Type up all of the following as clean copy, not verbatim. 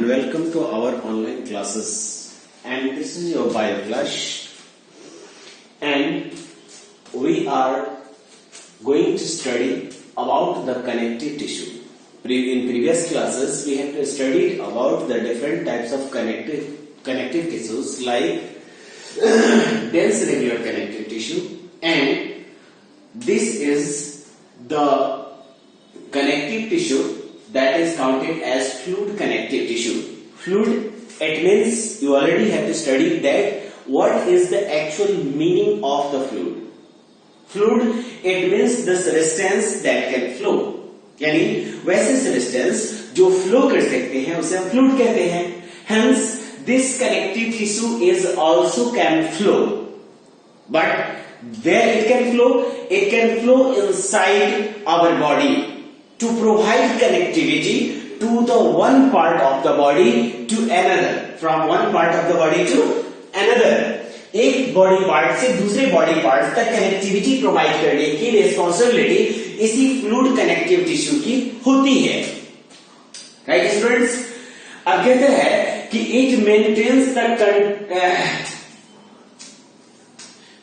and welcome to our online classes. And this is your bio class, and we are going to study about the connective tissue. In previous classes, we have studied about the different types of connective tissues like dense regular connective tissue, and this is the connective tissue that is counted as fluid connective tissue. Fluid, it means you already have to study that what is the actual meaning of the fluid. Fluid, it means the substance that can flow. यानी वैसे substance जो flow कर सकते हैं उसे हम fluid कहते हैं. Hence, this connective tissue is also can flow. But where it can flow? It can flow inside our body to provide connectivity to the one part of the body to another, from one part of the body to another. एक body part से दूसरे body part तक connectivity provide करने की responsibility इसी fluid connective tissue की होती है. राइट स्टूडेंट्स, अब कहते हैं कि it maintains the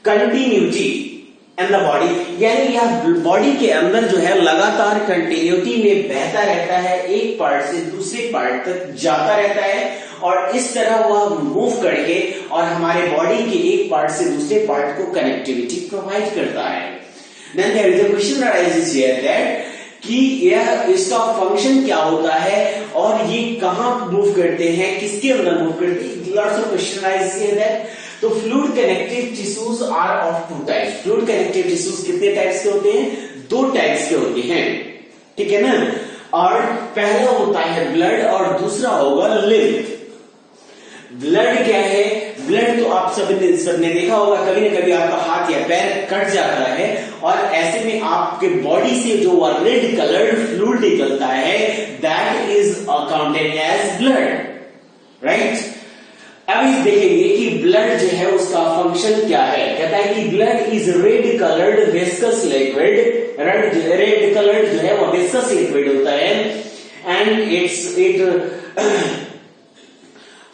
continuity in the body, यानी यह बॉडी के अंदर जो है लगातार कंटिन्यूटी में बहता रहता है, एक पार्ट से दूसरे पार्ट तक जाता रहता है और इस तरह वह मूव करके और हमारे बॉडी के एक पार्ट से दूसरे पार्ट को कनेक्टिविटी प्रोवाइड करता है. Then there is a question arises here that कि यह इसका फंक्शन क्या होता है और ये कहां मूव करते हैं, किसके अंदर मूव करते हैं. Lots of question arises here that तो fluid connective tissues are of two types. Fluid connective tissues कितने टाइप्स के होते हैं? दो टाइप्स के होते हैं, ठीक है ना. और पहला होता है ब्लड और दूसरा होगा लिम्फ. ब्लड क्या है? ब्लड तो आप सबने देखा होगा, कभी ना कभी आपका हाथ या पैर कट जाता है और ऐसे में आपके बॉडी से जो रेड कलर्ड फ्लूइड निकलता है, that is counted as blood. Right, अब इस देखेंगे कि ब्लड जो है उसका फंक्शन क्या है. कहता है कि blood is red coloured viscous liquid. Red coloured जो है वो विस्कस लिक्विड होता है and it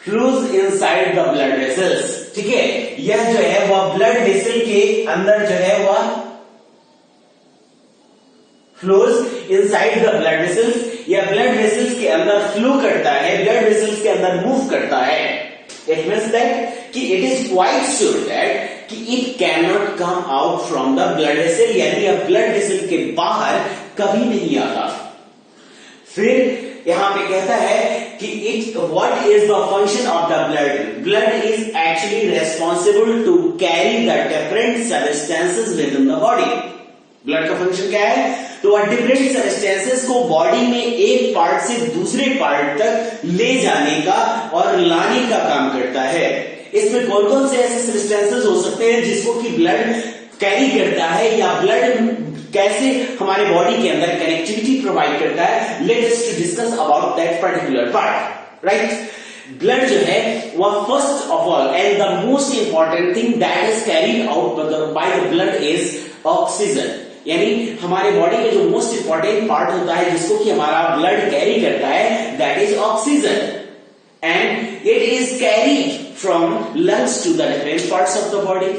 flows inside the blood vessels. ठीक है, यह जो है वह ब्लड वेसल के अंदर जो है वह flows inside the blood vessels, या ब्लड वेसल्स के अंदर फ्लो करता है, ब्लड वेसल्स के अंदर मूव करता है. इट मीन्स दैट कि it is quite sure that कि it can not come out from the blood vessel, यानी यह ब्लड वेसल के बाहर कभी नहीं आता. फिर यहां पे कहता है कि it what is the function of the blood. Blood is actually responsible to carry the different substances within the body. Blood का फंक्शन क्या है? तो वह डिफरेंट सबस्टेंसेस को बॉडी में एक पार्ट से दूसरे पार्ट तक ले जाने का और लाने का काम करता है. इसमें कौन कौन से ऐसे सबस्टेंसेस हो सकते हैं जिसको कि ब्लड कैरी करता है, या ब्लड कैसे हमारे बॉडी के अंदर कनेक्टिविटी प्रोवाइड करता है. Let us to discuss about that particular part. Right, blood जो है वह first of all and the most important thing that is carried out by the blood is oxygen. यानी हमारे बॉडी में जो मोस्ट इंपॉर्टेंट पार्ट होता है जिसको कि हमारा ब्लड कैरी करता है, that is oxygen, and it is carried from lungs to the different parts of the body.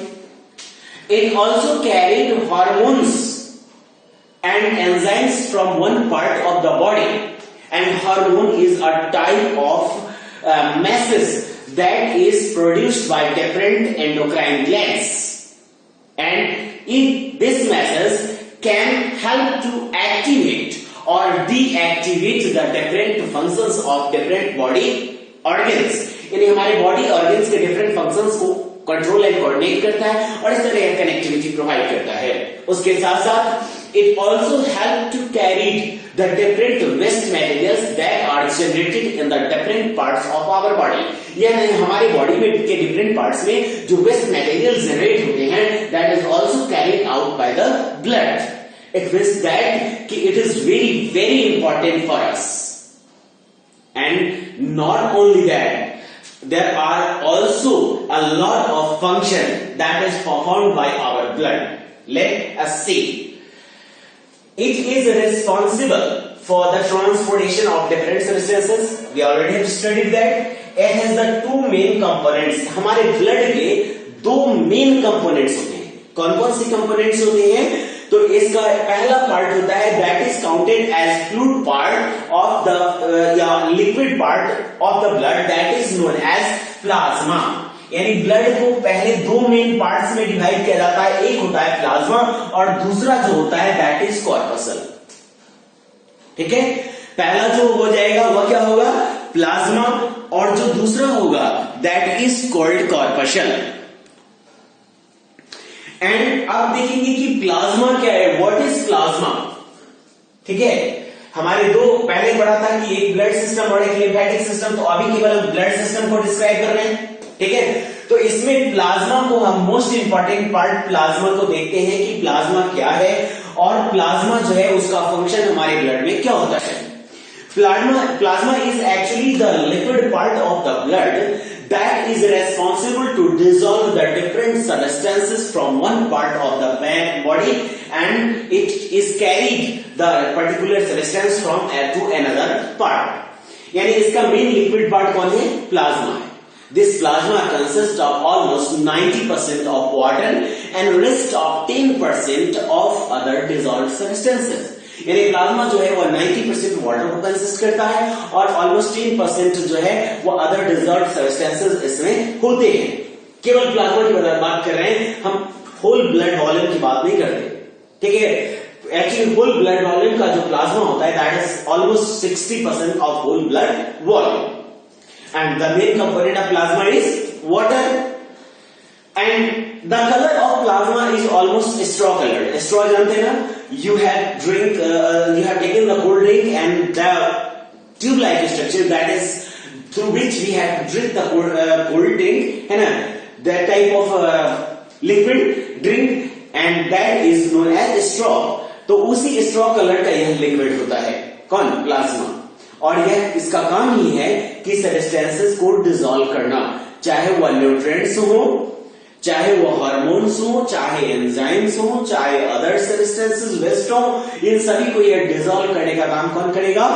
It also carried hormones and enzymes from one part of the body, and hormone is a type of masses that is produced by different endocrine glands, and this masses can help to activate or deactivate the different functions of different body organs. यानी हमारे body organs के different functions को control and coordinate करता है और इस तरह connectivity provide करता है. उसके साथ साथ it also help to carry the different waste materials that are generated in the different parts of our body. यानी हमारे बॉडी में के डिफरेंट पार्ट्स में जो वेस्ट मटेरियल जनरेट होते हैं, that is also carried out by the blood. It means that कि it is very very important for us. And not only that, there are also a lot of function that is performed by our blood. Let us see. It is responsible for the transportation of different substances. We already have studied that. It has the two main components. हमारे blood के दो main components होते हैं. कौन कौन सी components होते हैं? तो इसका पहला पार्ट होता है that is counted as fluid part of the या liquid part of the blood, that is known as plasma. यानी ब्लड को पहले दो मेन पार्ट्स में डिवाइड किया जाता है. एक होता है प्लाज्मा और दूसरा जो होता है दैट इज कॉर्पसल. ठीक है, पहला जो हो जाएगा वह क्या होगा? प्लाज्मा, और जो दूसरा होगा that is called corpuscle. And अब देखेंगे कि प्लाज्मा क्या है, व्हाट इज प्लाज्मा. ठीक है, हमारे दो पहले पढ़ा था कि एक ब्लड सिस्टम और एक लिम्फेटिक सिस्टम, तो अभी केवल हम ब्लड सिस्टम को डिस्क्राइब कर रहे हैं. ठीक है, तो इसमें प्लाज्मा को हम मोस्ट इंपॉर्टेंट पार्ट प्लाज्मा को देखते हैं कि प्लाज्मा क्या है और प्लाज्मा जो है उसका फंक्शन हमारे ब्लड में क्या होता है. Plasma is actually the liquid part of the blood that is responsible to dissolve the different substances from one part of the body, and it is carried the particular substance from to another part. यानी इसका main liquid part कौन है? Plasma है. This plasma consists of almost 90% of water and rest of 10% of other dissolved substances. यानी plasma जो है वो 90% water को कंसिस्ट करता है और ऑलमोस्ट 10% जो है वो अदर डिजॉल्व्ड सब्सटेंसेस इसमें होते हैं. केवल प्लाज्मा की बात कर रहे हैं हम, होल ब्लड वॉल्यूम की बात नहीं कर रहे. ठीक है, एक्चुअली होल ब्लड वॉल्यूम का जो प्लाज्मा होता है that is almost 60% of whole blood volume. And the main component of plasma is water. And the color of plasma is almost straw colored. Straw जानते हैं ना? You have taken the cold drink and the tube-like structure that is through which we have to drink the cold drink, है ना? That type of liquid drink, and that is known as straw. तो उसी straw color का यह liquid होता है. कौन? Plasma. और यह इसका काम ही है कि substances को dissolve करना, चाहे वह nutrients हो, चाहे वो हार्मोन्स हो, चाहे एंजाइम्स हो, चाहे अदर सब्सटेंसेस वेस्ट हो, इन सभी को ये डिसॉल्व करने का काम कौन करेगा?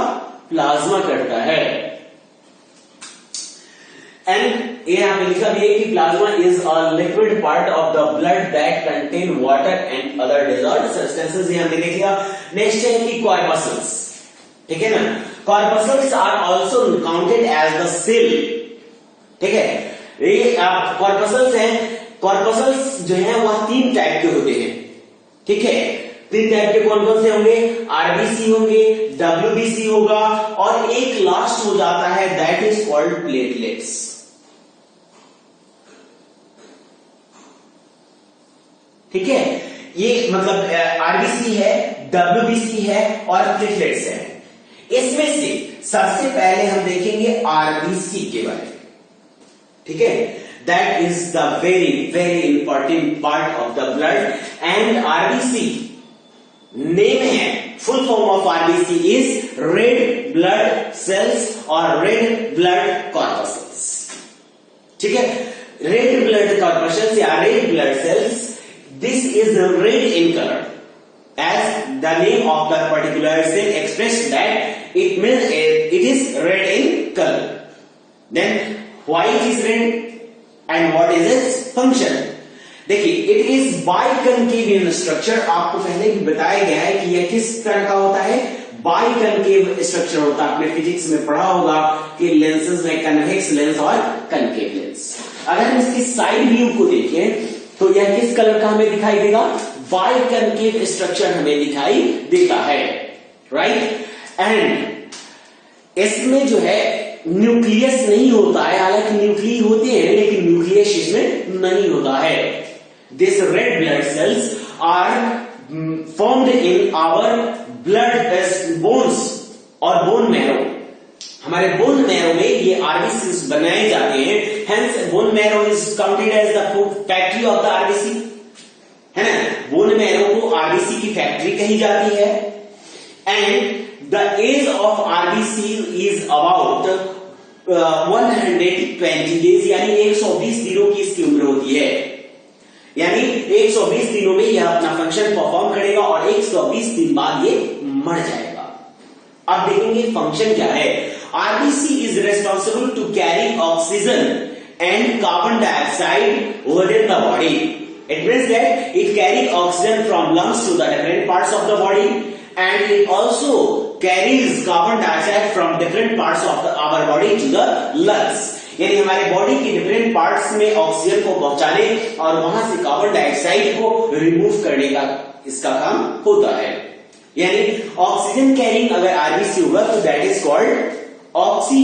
प्लाज्मा करता है. एंड यहां पे लिखा भी है कि plasma is a liquid part of the blood that contain water and other dissolved substances. यहां पे देख लिया. नेक्स्ट है कि कॉर्पसल्स. ठीक है ना? Corpuscles are also counted as the cell. ठीक है, ये आप कॉर्पसल्स हैं. कॉर्पसल्स जो है वह 3 टाइप के होते हैं. ठीक है, 3 टाइप के कौन कौन से होंगे? आरबीसी होंगे, डब्ल्यूबीसी होगा, और एक लास्ट हो जाता है दैट इज कॉल्ड प्लेटलेट्स. ठीक है, ये मतलब आरबीसी है, डब्ल्यूबीसी है और प्लेटलेट्स है. इसमें से सबसे पहले हम देखेंगे आरबीसी के बारे में. ठीक है, that is the very important part of the blood, and RBC name है, full form of RBC is red blood cells or red blood corpuscles. ठीक है, red blood corpuscles या red blood cells, this is red in color as the name of the particular cell expressed that it means it is red in color. Then why it is red and what is its function? देखिए, it is biconcave in structure. आपको पहले भी बताया गया है कि यह किस तरह का होता है? बाइकनकेव स्ट्रक्चर होता है. आपने फिजिक्स में पढ़ा होगा कि लेंसेज में कन्वेक्स लेंस और कनकेव लेंस. अगर हम इसकी साइड व्यू को देखें तो यह किस कलर का हमें दिखाई देगा? बाइकनकेव स्ट्रक्चर हमें दिखाई देता है. राइट, एंड इसमें जो है न्यूक्लियस नहीं होता है. हालांकि न्यूक्ली होते हैं लेकिन न्यूक्लियस इसमें नहीं होता है. This red blood cells are formed in our blood bones और बोन मैरो. हमारे बोन मैरो में ये आरबीसी बनाए जाते हैं. Hence bone marrow is counted as the factory of the RBC, है ना? बोन मैरो को आरबीसी की फैक्ट्री कही जाती है. And the age of RBC is about 120 days, यानी 120 दिनों की इसकी उम्र होती है. यानी 120 दिनों में यह अपना फंक्शन परफॉर्म करेगा और 120 दिन बाद ये मर जाएगा. अब देखेंगे फंक्शन क्या है। RBC is responsible to carry oxygen and carbon dioxide within the body. It means that it carries oxygen from lungs to the different parts of the body, and it also carries carbon dioxide from different parts of our body to the lungs. यानी हमारे body के different parts में oxygen को पहुंचाने और वहां से carbon dioxide को रिमूव करने का इसका काम होता है। यानी ऑक्सीजन कैरिंग अगर आरबीसी होगा तो that is called oxy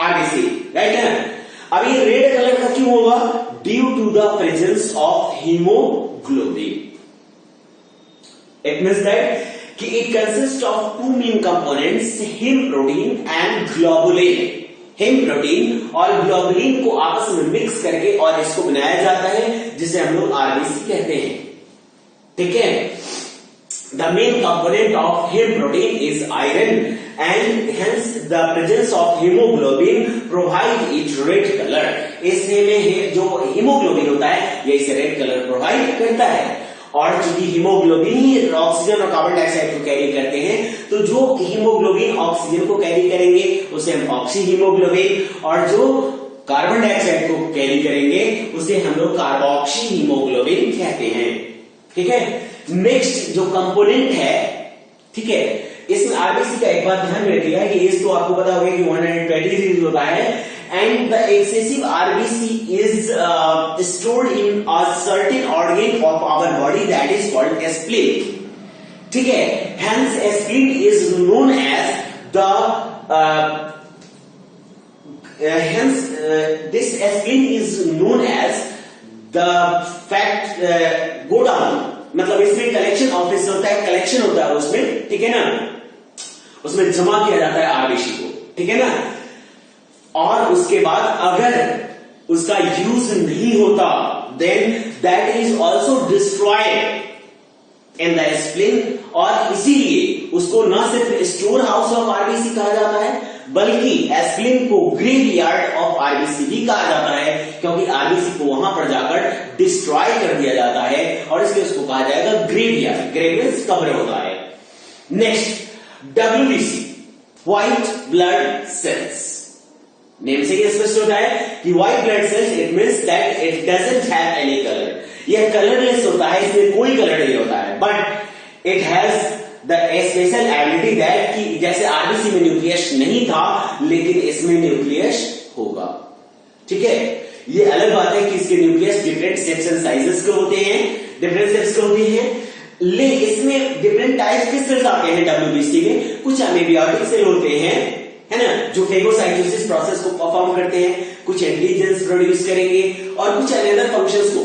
RBC, right है। अब ये रेड कलर का क्यों होगा? Due to the presence of haemoglobin. It means that कि it consist of two main components, haem protein and globulin. Haem protein और ग्लोबुलिन को आपस में मिक्स करके और इसको बनाया जाता है जिसे हम लोग आरबीसी कहते हैं, ठीक है। The main component of heme protein is iron, and hence the presence of hemoglobin provide it red color. इसमें जो हीमोग्लोबिन होता है ये इसे रेड कलर प्रोवाइड करता है। और चूंकि हीमोग्लोबिन ही ऑक्सीजन और कार्बन डाइऑक्साइड को कैरी करते हैं, तो जो हीमोग्लोबिन ऑक्सीजन को कैरी करेंगे उसे हम ऑक्सी हीमोग्लोबिन, और जो कार्बन डाइऑक्साइड को कैरी करेंगे उसे हम लोग कार्बोक्सी हीमोग्लोबिन कहते हैं, ठीक है। नेक्स्ट जो कंपोनेंट है, ठीक है, इसमें आरबीसी का एक बात ध्यान में रखिएगा कि इस तो आपको पता होगा कि 123 होता है, and the excessive RBC is stored in a certain organ of our body that is called spleen, ठीक है। Hence spleen is known as the hence this spleen is known as the fact go down, मतलब इसमें collection office होता है, collection होता है उसमें, ठीक है ना, उसमें जमा किया जाता है आरबीसी को, ठीक है ना। और उसके बाद अगर उसका यूज नहीं होता then that is also destroyed in the spleen, और इसीलिए उसको न सिर्फ स्टोर हाउस ऑफ आरबीसी कहा जाता है बल्कि स्प्लीन को ग्रेवयार्ड ऑफ आरबीसी भी कहा जाता है, क्योंकि आरबीसी को वहां पर जाकर डिस्ट्रॉय कर दिया जाता है और इसलिए उसको कहा जाएगा ग्रेवयार्ड। ग्रेव मींस कब्र होता है। Next WBC, white blood cells. Name से स्पष्ट होता है कि white blood cells, it means that it doesn't have any colour. यह कलरलेस होता है, इसमें कोई कलर नहीं होता है, but it has the special ability that कि जैसे आरबीसी में न्यूक्लियस नहीं था लेकिन इसमें न्यूक्लियस होगा, ठीक है। ये अलग बात है कि इसके nucleus different shapes and sizes के होते हैं, डिफरेंट शेप्स के होते हैं, लेकिन इसमें डिफरेंट टाइप्स के सेल्स आते हैं डब्ल्यूबीसी में। कुछ एमीबियोटिक सेल होते हैं, है ना, जो फेगोसाइटोसिस प्रोसेस को परफॉर्म करते हैं, कुछ एंटीजेंस प्रोड्यूस करेंगे और कुछ अदर फंक्शंस को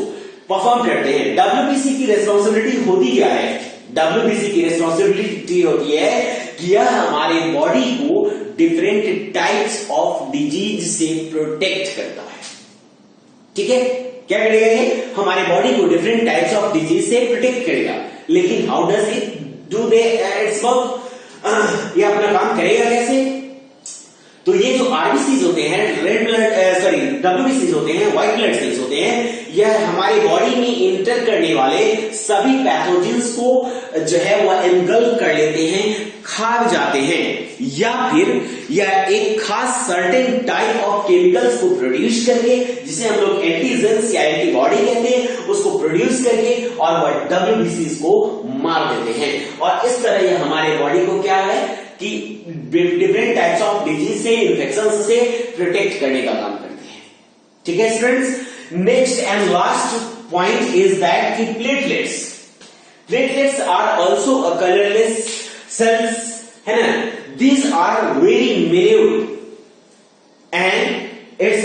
परफॉर्म करते हैं। डब्ल्यूबीसी की रिस्पॉन्सिबिलिटी होती क्या है? डब्ल्यूबीसी की रिस्पॉन्सिबिलिटी होती है कि यह हमारे बॉडी को डिफरेंट टाइप्स ऑफ डिजीज से प्रोटेक्ट करता है, ठीक है। क्या करेगा ये? हमारे बॉडी को डिफरेंट टाइप्स ऑफ डिजीज से प्रोटेक्ट करेगा। लेकिन how does it do they it's work? ये अपना काम करेगा कैसे? तो ये जो आरबीसीज होते हैं, रेड ब्लड सॉरी डब्ल्यूबीसीज होते हैं, व्हाइट ब्लड सेल्स होते हैं, यह हमारे बॉडी में इंटर करने वाले सभी पैथोजेंस को जो है वह एनगल्फ कर लेते हैं, खा जाते हैं, या फिर यह एक खास सर्टेन टाइप ऑफ केमिकल्स को प्रोड्यूस करके, जिसे हम लोग एंटीजेंस या एंटीबॉडी कहते हैं, उसको प्रोड्यूस करके और वह डब्ल्यूबीसीज को मार देते हैं। और इस तरह यह हमारे बॉडी को क्या है कि डिफरेंट टाइप्स ऑफ डिजीज से, इन्फेक्शन से प्रोटेक्ट करने का काम करते हैं, ठीक है students. Next and last point is that कि platelets, platelets are also a colourless cells, है ना। These are very minute and its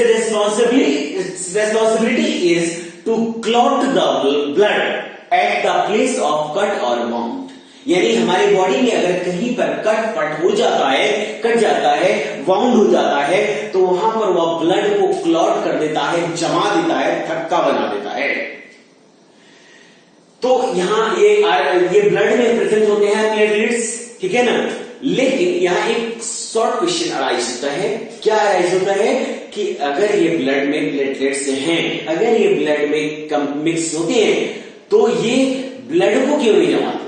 responsibility is to clot the blood at the place of cut और wound. यानी हमारी body में अगर कहीं पर कट हो जाता है, कट जाता है, वाउंड हो जाता है, तो वहां पर वह ब्लड को क्लॉट कर देता है, जमा देता है, थक्का बना देता है। तो यहां ये ब्लड में प्रेजेंट होते हैं प्लेटलेट्स, ठीक है ना। लेकिन यहां एक शॉर्ट क्वेश्चन अराइज होता है। क्या अराइज होता है कि अगर ये ब्लड में प्लेटलेट्स हैं, अगर ये ब्लड में मिक्स होते हैं, तो ये ब्लड को क्यों नहीं जमाते?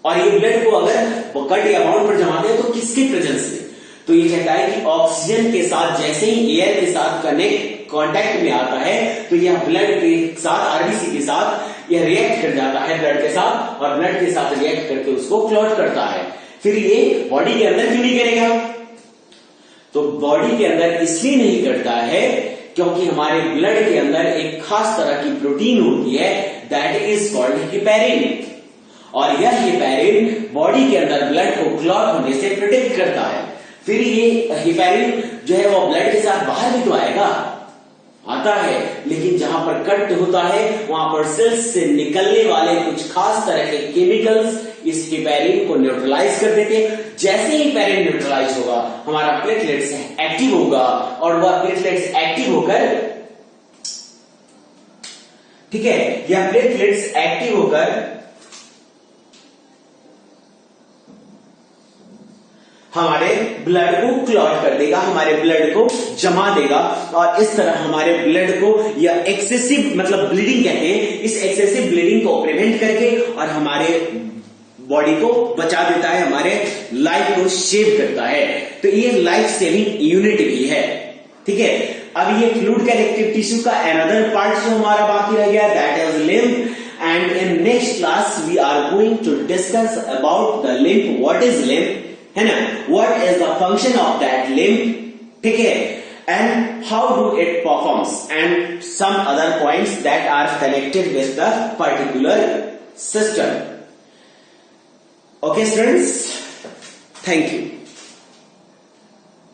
और ये ब्लड को अगर कट या बाउंड पर जमाते हैं तो किसके प्रेजेंस में? तो ये कहता है कि ऑक्सीजन के साथ जैसे ही एयर के साथ कांटेक्ट में आता है तो यह ब्लड के साथ, आरबीसी के साथ यह रिएक्ट कर जाता है ब्लड के साथ, और ब्लड के साथ रिएक्ट करके उसको क्लॉट करता है। फिर ये बॉडी के अंदर क्यों नहीं करेगा? तो बॉडी के अंदर इसलिए नहीं करता है क्योंकि हमारे ब्लड के अंदर एक खास तरह की प्रोटीन होती है, दैट इज कॉल्ड हेपेरिन, और यह हेपेरिन बॉडी के अंदर ब्लड को क्लॉट होने से प्रोटेक्ट करता है। फिर ये हेपेरिन जो है वो ब्लड के साथ बाहर भी तो आएगा, आता है, लेकिन जहां पर कट होता है वहां पर सेल्स से निकलने वाले कुछ खास तरह के केमिकल्स इस हेपेरिन को न्यूट्रलाइज कर देते हैं। जैसे ही हेपेरिन न्यूट्रलाइज होगा हमारा प्लेटलेट्स एक्टिव होगा, और वह प्लेटलेट्स एक्टिव होकर, ठीक है, यह प्लेटलेट्स एक्टिव होकर हमारे ब्लड को क्लॉट कर देगा, हमारे ब्लड को जमा देगा, और इस तरह हमारे ब्लड को, या एक्सेसिव मतलब ब्लीडिंग कहते हैं, इस एक्सेसिव ब्लीडिंग को प्रिवेंट करके और हमारे बॉडी को बचा देता है, हमारे लाइफ को सेव करता है। तो ये लाइफ सेविंग यूनिट भी है, ठीक है। अब ये फ्लूइड कनेक्टिव टिश्यू का अनदर पार्ट जो हमारा बाकी रह गया, that is lymph, and in next class we are going to discuss about the lymph, what is lymph, है ना, what is the function of that limb, ठीक है, and how do it performs, and some other points that are connected with the particular system. Okay students, thank you.